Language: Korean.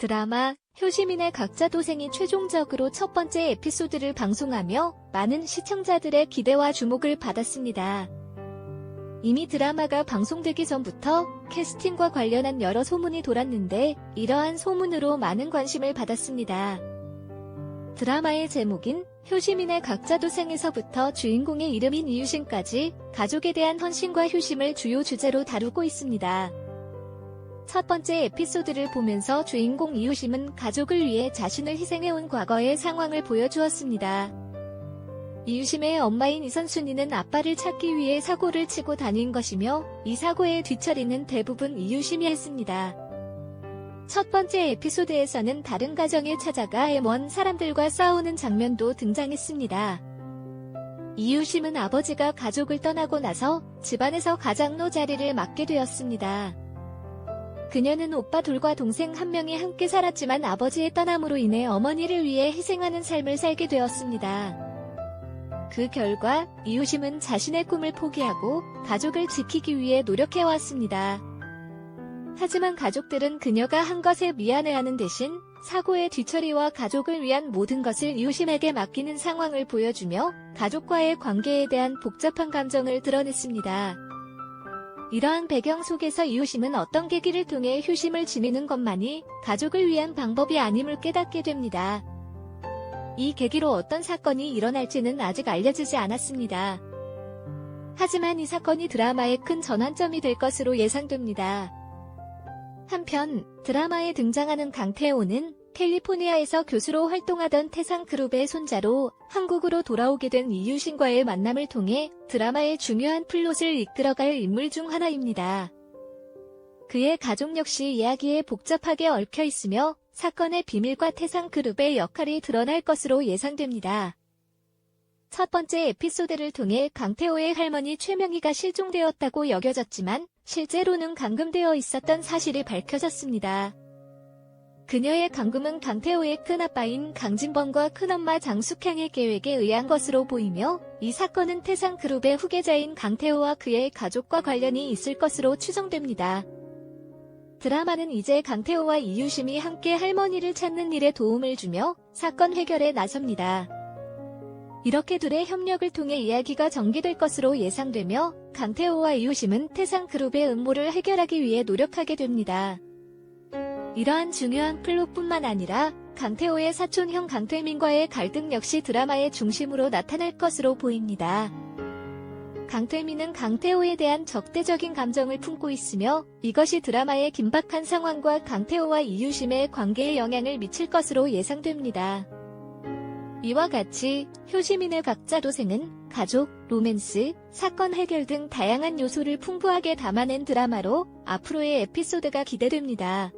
드라마 효시민의 각자 도생이 최종적으로 첫 번째 에피소드를 방송하며 많은 시청자들의 기대와 주목을 받았습니다. 이미 드라마가 방송되기 전부터 캐스팅과 관련한 여러 소문이 돌았는데 이러한 소문으로 많은 관심을 받았습니다. 드라마의 제목인 효시민의 각자 도생에서부터 주인공의 이름인 이유심까지 가족에 대한 헌신과 효심을 주요 주제로 다루고 있습니다. 첫 번째 에피소드를 보면서 주인공 이유심은 가족을 위해 자신을 희생해온 과거의 상황을 보여주었습니다. 이유심의 엄마인 이선순이는 아빠를 찾기 위해 사고를 치고 다닌 것이며 이 사고의 뒤처리는 대부분 이유심이 했습니다. 첫 번째 에피소드에서는 다른 가정에 찾아가 M1 사람들과 싸우는 장면도 등장했습니다. 이유심은 아버지가 가족을 떠나고 나서 집안에서 가장로 자리를 맡게 되었습니다. 그녀는 오빠 둘과 동생 한 명이 함께 살았지만 아버지의 떠남으로 인해 어머니를 위해 희생하는 삶을 살게 되었습니다. 그 결과 이유심은 자신의 꿈을 포기하고 가족을 지키기 위해 노력해왔습니다. 하지만 가족들은 그녀가 한 것에 미안해하는 대신 사고의 뒤처리와 가족을 위한 모든 것을 이유심에게 맡기는 상황을 보여주며 가족과의 관계에 대한 복잡한 감정을 드러냈습니다. 이러한 배경 속에서 이유심은 어떤 계기를 통해 효심을 지니는 것만이 가족을 위한 방법이 아님을 깨닫게 됩니다. 이 계기로 어떤 사건이 일어날지는 아직 알려지지 않았습니다. 하지만 이 사건이 드라마의 큰 전환점이 될 것으로 예상됩니다. 한편 드라마에 등장하는 강태호는 캘리포니아에서 교수로 활동하던 태상그룹의 손자로 한국으로 돌아오게 된 이유심과의 만남을 통해 드라마의 중요한 플롯을 이끌어갈 인물 중 하나입니다. 그의 가족 역시 이야기에 복잡하게 얽혀 있으며 사건의 비밀과 태상그룹의 역할이 드러날 것으로 예상됩니다. 첫 번째 에피소드를 통해 강태호의 할머니 최명희가 실종되었다고 여겨졌지만 실제로는 감금되어 있었던 사실이 밝혀졌습니다. 그녀의 감금은 강태호의 큰아빠인 강진범과 큰엄마 장숙향의 계획에 의한 것으로 보이며 이 사건은 태상그룹의 후계자인 강태호와 그의 가족과 관련이 있을 것으로 추정됩니다. 드라마는 이제 강태호와 이유심이 함께 할머니를 찾는 일에 도움을 주며 사건 해결에 나섭니다. 이렇게 둘의 협력을 통해 이야기가 전개될 것으로 예상되며 강태호와 이유심은 태상그룹의 음모를 해결하기 위해 노력하게 됩니다. 이러한 중요한 플롯뿐만 아니라 강태호의 사촌형 강태민과의 갈등 역시 드라마의 중심으로 나타날 것으로 보입니다. 강태민은 강태호에 대한 적대적인 감정을 품고 있으며 이것이 드라마의 긴박한 상황과 강태호와 이유심의 관계에 영향을 미칠 것으로 예상됩니다. 이와 같이 효시민의 각자 도생은 가족, 로맨스, 사건 해결 등 다양한 요소를 풍부하게 담아낸 드라마로 앞으로의 에피소드가 기대됩니다.